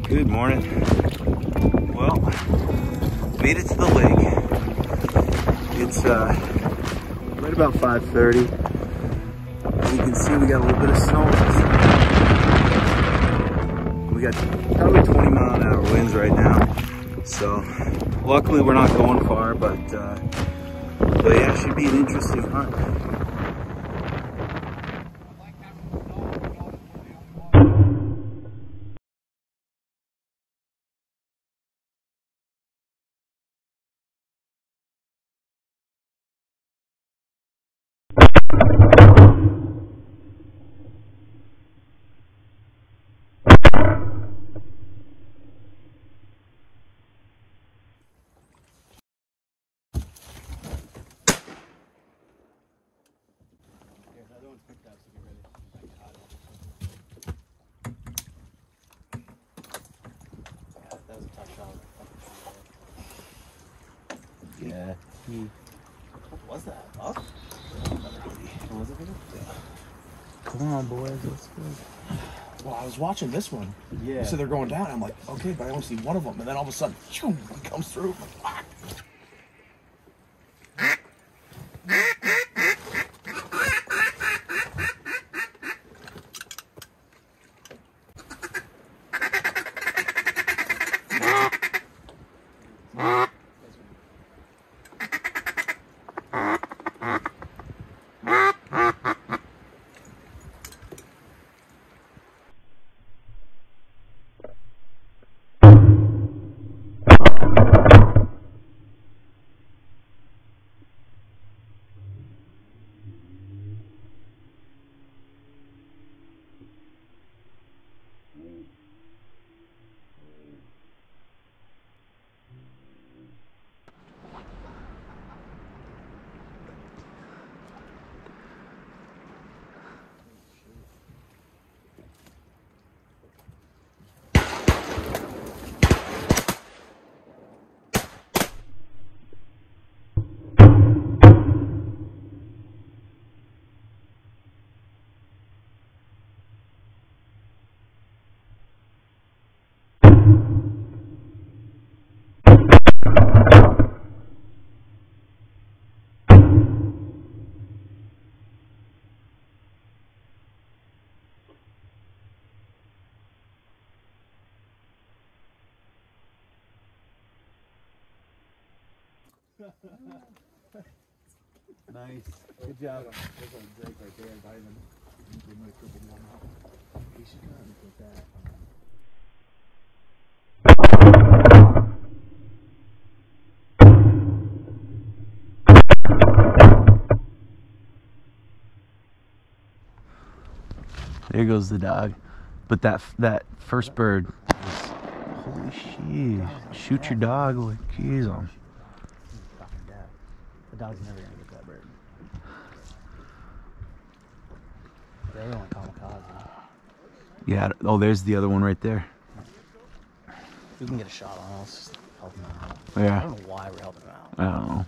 Good morning. Well, made it to the lake. It's right about 5:30. As you can see, we got a little bit of snow. We got probably 20-mile-an-hour winds right now. So luckily we're not going far, but yeah, it should be an interesting hunt. Yeah. What was that? Up? Was it? Yeah. Come on, boys. Let's go. Well, I was watching this one. Yeah. So they're going down. I'm like, okay, but I only see one of them. And then all of a sudden, shoom, he comes through. Nice. Good job. There's a Drake right there. Diamond. We might triple one out. We should kind of put that. There goes the dog. But that first bird was, holy shit. Shoot your dog with keys on. The dog's never gonna get that bird. The other one kamikaze. Yeah, oh, there's the other one right there. We can get a shot on us, just help him out. Yeah. I don't know why we're helping him out. I don't know.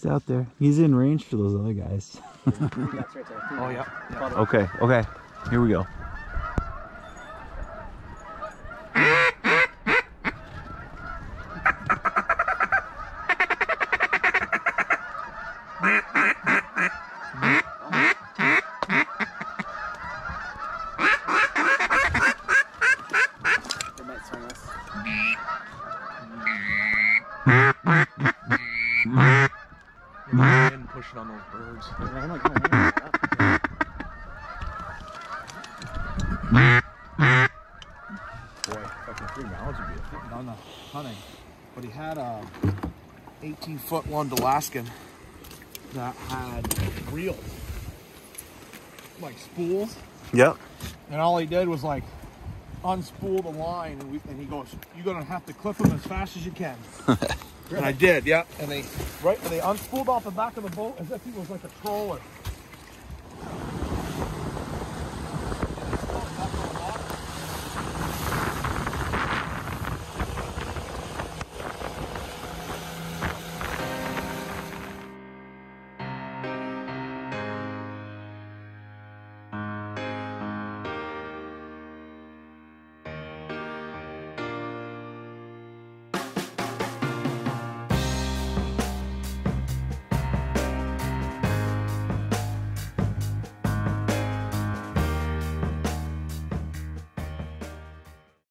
He's out there. He's in range for those other guys. Oh, yeah. Okay, okay. Here we go. Pushing on those birds. Boy, fucking 3 miles would be a fit on the hunting. But he had a 18-foot one Alaskan that had reels, like spools. Yep. And all he did was like unspool the line, and he goes, "You're gonna have to clip them as fast as you can." And I did, yeah. And they unspooled off the back of the boat as if he was like a troller.